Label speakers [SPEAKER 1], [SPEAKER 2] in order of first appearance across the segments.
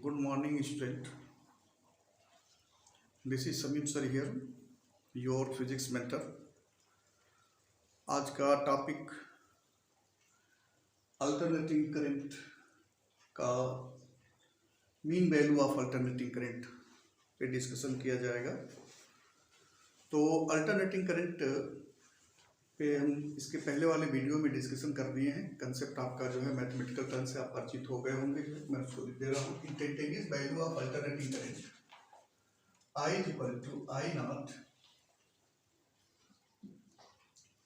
[SPEAKER 1] Good morning, student. This is Samim sir here, your physics mentor. आज का topic alternating current का mean value of alternating current पे discussion किया जाएगा। तो अल्टरनेटिंग करंट पे हम इसके पहले वाले वीडियो में डिस्कशन कर दिए हैं। कंसेप्ट आपका जो है मैथमेटिकल टर्म से आप परिचित हो गए होंगे। मैं उसको लिख दे रहा हूँ। Instantaneous value of alternating current I is equal to I naught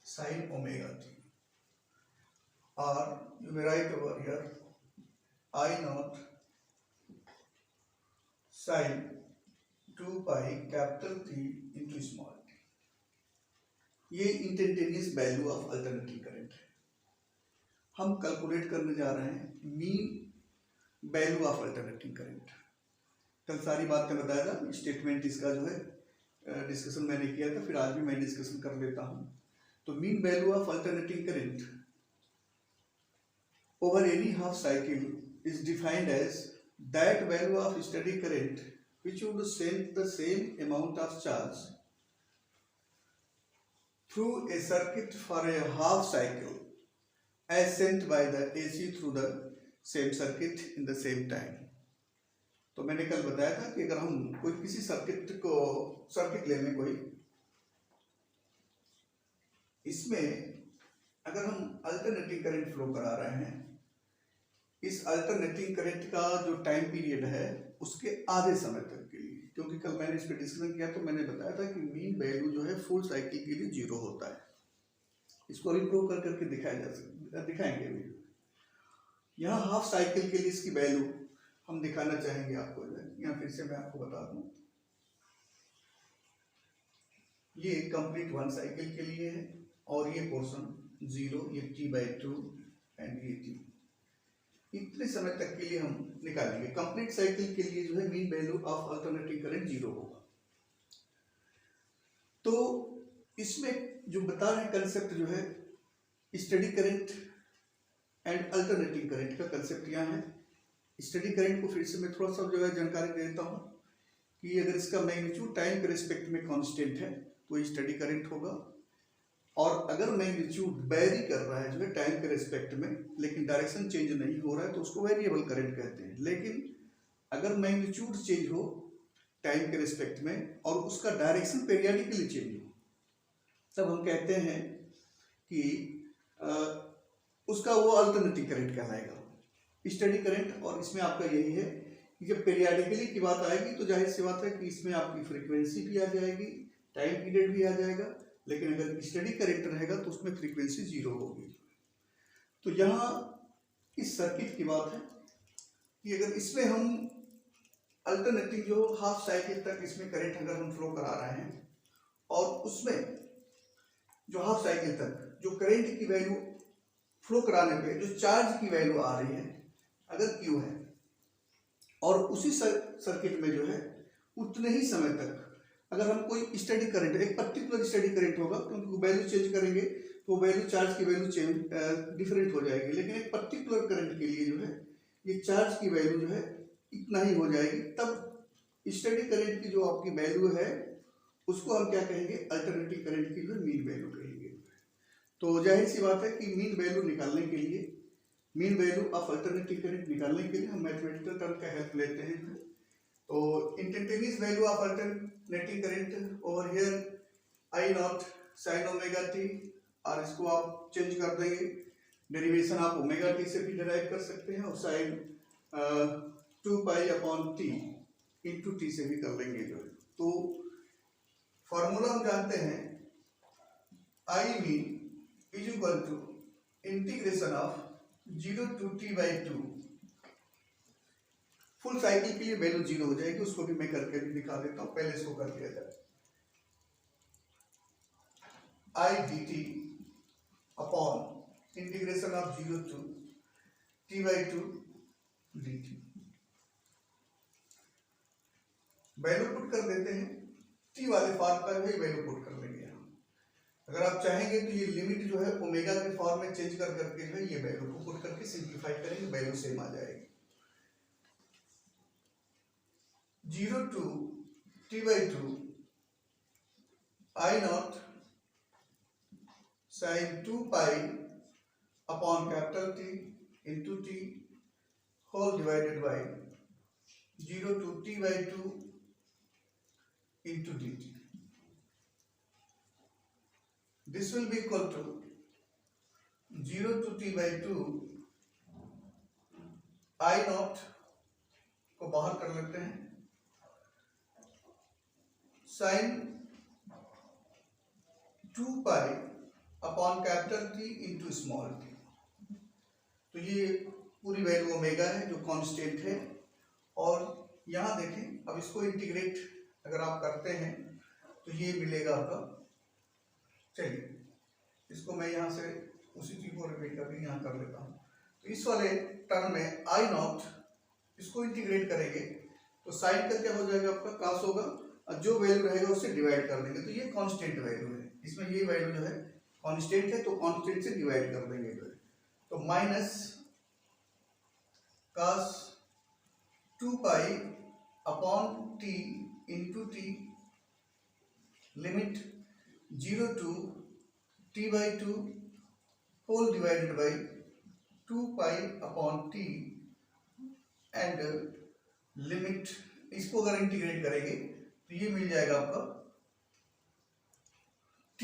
[SPEAKER 1] sin omega t, or you may write over here I naught sin 2 pi capital T into small t। ये instantaneous value of alternating current है। हम calculate करने जा रहे हैं mean value of alternating current. कल सारी बातें बताया था, स्टेटमेंट इसका जो है डिस्कशन मैंने किया था, फिर आज भी मैं डिस्कशन कर लेता हूं। तो mean value of alternating current over any half cycle is defined as that value of steady current which would send the same amount of charge through a circuit for a half cycle as sent by the AC through the same circuit in the same time. तो मैंने कल बताया था कि अगर हम कोई किसी सर्किट ले लें कोई, इसमें अगर हम अल्टरनेटिंग करंट फ्लो करा रहे हैं, इस अल्टरनेटिंग करंट का जो टाइम पीरियड है उसके आधे समय तक के लिए, क्योंकि कल मैंने इस पर डिस्कशन किया तो मैंने बताया था कि मीन वैल्यू जो है फुल साइकिल के लिए 0 होता है। इसको अभी प्रूव कर करके दिखाएंगे अभी। यहाँ हाफ साइकिल के लिए इसकी वैल्यू हम दिखाना चाहेंगे आपको। यहाँ फिर से मैं आपको बता दूं, ये कंप्लीट 1 साइकिल के लिए है और ये पोर्शन 0, ये t/2 एंड ये t। इतने समय तक के लिए हम निकालेंगे। कंप्लीट साइकिल के लिए जो है mean value of alternating current 0 होगा। तो इसमें जो बता रहे हैं कंसेप्ट जो है study current and alternating current का कंसेप्ट यहाँ है। स्टडी करंट को फिर से मैं थोड़ा सा जो है जानकारी देता हूँ कि अगर इसका मैग्नीट्यूड टाइम के रिस्पेक्ट में कांस्टेंट है तो ये स्टडी करंट होगा, और अगर मैग्नीट्यूड वेरी कर रहा है जो है टाइम के रिस्पेक्ट में लेकिन डायरेक्शन चेंज नहीं हो रहा है तो उसको वेरिएबल करंट कहते हैं। लेकिन अगर मैग्नीट्यूड चेंज हो टाइम के रिस्पेक्ट में और उसका डायरेक्शन पीरियडिकली चेंज हो, तब हम कहते हैं कि उसका वो अल्टरनेटिंग करंट कहलाएगा स्टडी करंट। और इसमें आपका यही है कि जब पीरियडिकली की बात आएगी तो जाहिर सी बात है कि इसमें आपकी फ्रीक्वेंसी भी आ जाएगी, टाइम पीरियड भी आ जाएगा, लेकिन अगर स्टडी करंट रहेगा तो उसमें फ्रीक्वेंसी 0 होगी। तो यहाँ इस सर्किट की बात है कि अगर इसमें हम अल्टरनेटिंग जो हाफ साइकिल तक इसमें करंट अगर हम फ्लो करा रहे हैं और उसमें जो हाफ साइकिल तक जो करंट की वैल्यू फ्लो कराने पे जो चार्ज की वैल्यू आ रही है अगर Q है, और उसी सर्किट में जो है उतने ही समय तक अगर हम कोई स्टडी करंट, एक पर्टिकुलर स्टडी करंट होगा, क्योंकि वैल्यू चेंज करेंगे तो वैल्यू चार्ज की वैल्यू चेंज डिफरेंट हो जाएगी, लेकिन एक पर्टिकुलर करंट के लिए जो है ये चार्ज की वैल्यू जो है इतना ही हो जाएगी। तब स्टडी करंट की जो आपकी वैल्यू है उसको हम क्या कहेंगे, अल्टरनेटिंग करंट की जो मीन वैल्यू कहेंगे। तो जाहिर सी बात है कि मीन वैल्यू निकालने के लिए, mean value of alternating current निकालने के लिए हम मैथमेटिकल टर्म का हेल्प लेते हैं। तो instantaneous value of alternating current over here I not sine omega T, और इसको आप चेंज कर देंगे, डेरिवेशन आप ओमेगा टी से भी डिराइव कर सकते हैं और sine 2 pi upon t into t से भी कर लेंगे जो है। तो फॉर्मूला हम जानते हैं, I mean is equal to integration of 0 to t/2। Full cycle के लिए वैल्यू 0 हो जाएगी, उसको भी मैं करके भी दिखा देता हूं। पहले इसको कर दिया जाए, I dt upon integration of 0 to t/2 dt। Value put कर देते हैं, t वाले फॉर्म का भी वैल्यू पुट कर लेंगे। अगर आप चाहेंगे तो ये लिमिट जो है ओमेगा के फॉर्म में चेंज कर करके जो है ये वैल्यू को पुट करके सिंप्लीफाई करेंगे, वैल्यू सेम आ जाएगी। 0 to t by 2 I naught sin 2 pi upon capital T into t whole divided by 0 to t by 2 into dt. This will be equal to 0 to t by 2 I naught को बाहर कर लेते हैं sin 2 pi upon capital T into small t। तो ये पूरी value omega है जो कांस्टेंट है। और यहाँ देखें, अब इसको इंटीग्रेट अगर आप करते हैं तो ये मिलेगा आपका। चलिए इसको मैं यहाँ से उसी चीज को रिपीट करके यहाँ कर लेता हूँ। तो इस वाले टर्म में आई नॉट, इसको इंटीग्रेट करेंगे तो साइन का क्या हो जाएगा आपका, कास होगा, और जो वैल्यू रहेगा उससे डिवाइड कर देंगे। तो ये कांस्टेंट वैल्यू है, इसमें ये वैल्यू जो है कांस्टेंट है तो कांस्टेंट से डिवाइड कर देंगे जो है। तो minus cos 2 pi upon t into t limit 0 to t by 2 whole divided by 2 pi upon t and limit, इसको अगर इंटीग्रेट करेंगे तो ये मिल जाएगा आपका t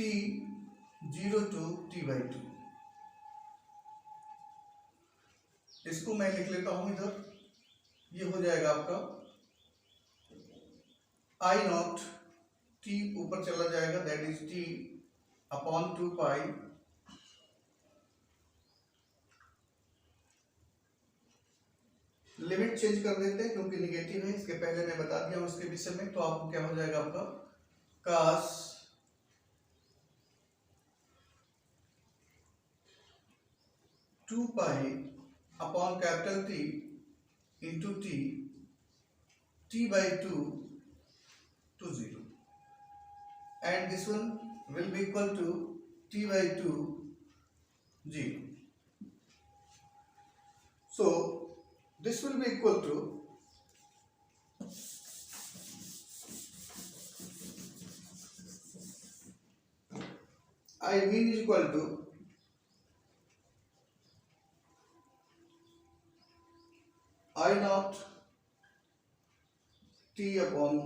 [SPEAKER 1] 0 to t by 2। इसको मैं लिख लेता हूं इधर, ये हो जाएगा आपका आई नॉट t ऊपर चला जाएगा, that is t upon 2 pi limit change कर देते हैं क्योंकि निगेटिव है, इसके पहले मैं बता दिया उसके विषय में। तो आपको क्या हो जाएगा आपका कास 2 pi upon capital T into t by 2 to 0 and this one will be equal to t by 2 0. So this will be equal to I mean is equal to I naught t upon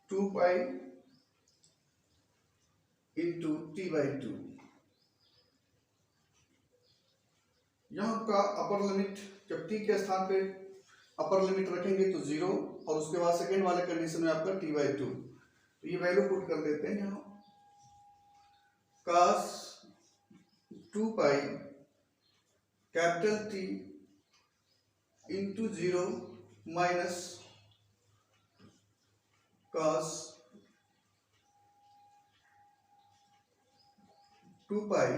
[SPEAKER 1] 2 pi into t by 2। यहाँ का upper limit जब t के स्थान पे upper limit रखेंगे तो 0 और उसके बाद सेकेंड वाले कंडीशन में आपका t by 2। तो ये वैल्यू पुट कर देते हैं यहाँ, cos 2 pi capital T into 0 minus cos 2 pi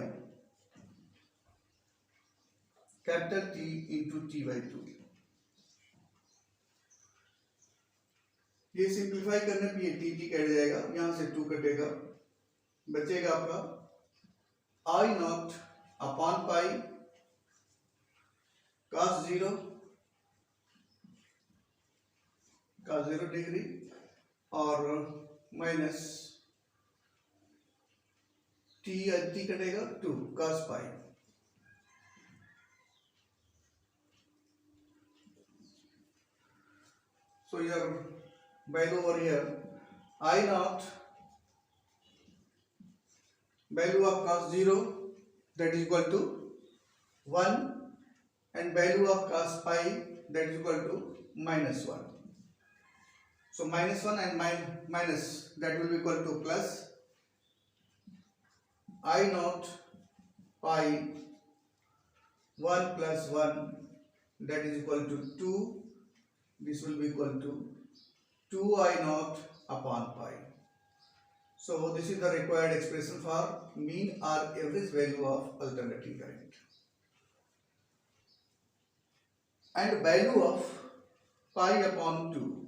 [SPEAKER 1] capital T into t by 2। ये सिंप्लीफाई करने पे ये t कट जाएगा, यहां से 2 कटेगा, बचेगा आपका I naught upon pi cos 0 degree और माइनस t कटेगा 2 cos pi. So your value over here I naught value of cos 0 that is equal to 1 and value of cos pi that is equal to minus 1. So minus 1 and minus that will be equal to plus I naught pi 1 plus 1 that is equal to 2. This will be equal to 2 I naught upon pi. So this is the required expression for mean or average value of alternating current. And value of pi upon 2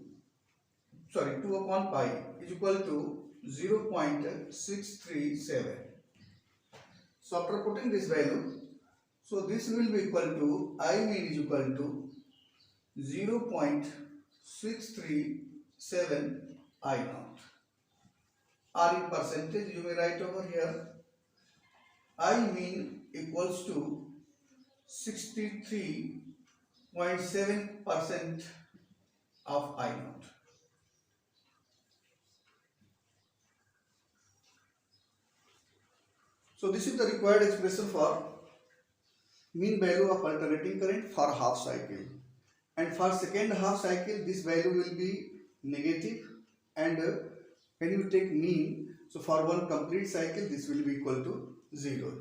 [SPEAKER 1] upon pi is equal to 0.637. So after putting this value, so this will be equal to I mean is equal to 0.637 637 I naught. R in percentage, you may write over here. I mean equals to 63.7% of I naught. So this is the required expression for mean value of alternating current for half cycle. And for second half cycle, this value will be negative, and when you take mean, so for one complete cycle this will be equal to 0.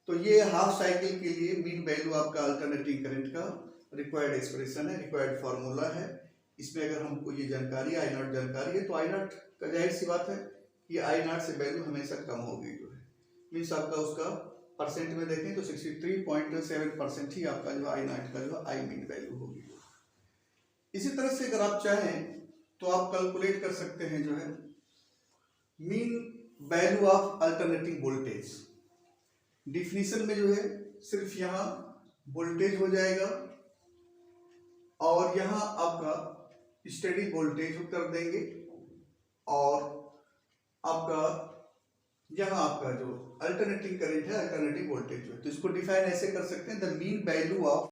[SPEAKER 1] तो ये half cycle के लिए mean value आपका alternating current का required expression है, required formula है. इसमें अगर हमको ये जानकारी आई नॉट जानकारी है, तो आई नॉट का जाहिर सी बात है कि आई नॉट से वैल्यू हमेशा कम होगी, जो है मीन्स आपका उसका परसेंट में देखें तो 63.7% ही आपका जो आई नॉट का जो आई मीन वैल्यू होगी. इसी तरह से अगर आप चाहें तो आप कैलकुलेट कर सकते हैं जो है mean value of alternating voltage. Definition में जो है सिर्फ यहाँ वोल्टेज हो जाएगा और यहाँ आपका स्टेडी वोल्टेज कर देंगे, और आपका यहाँ आपका जो अल्टरनेटिंग करंट है अल्टरनेटिंग वोल्टेज जो है, तो इसको डिफाइन ऐसे कर सकते हैं द मीन वैल्यू ऑफ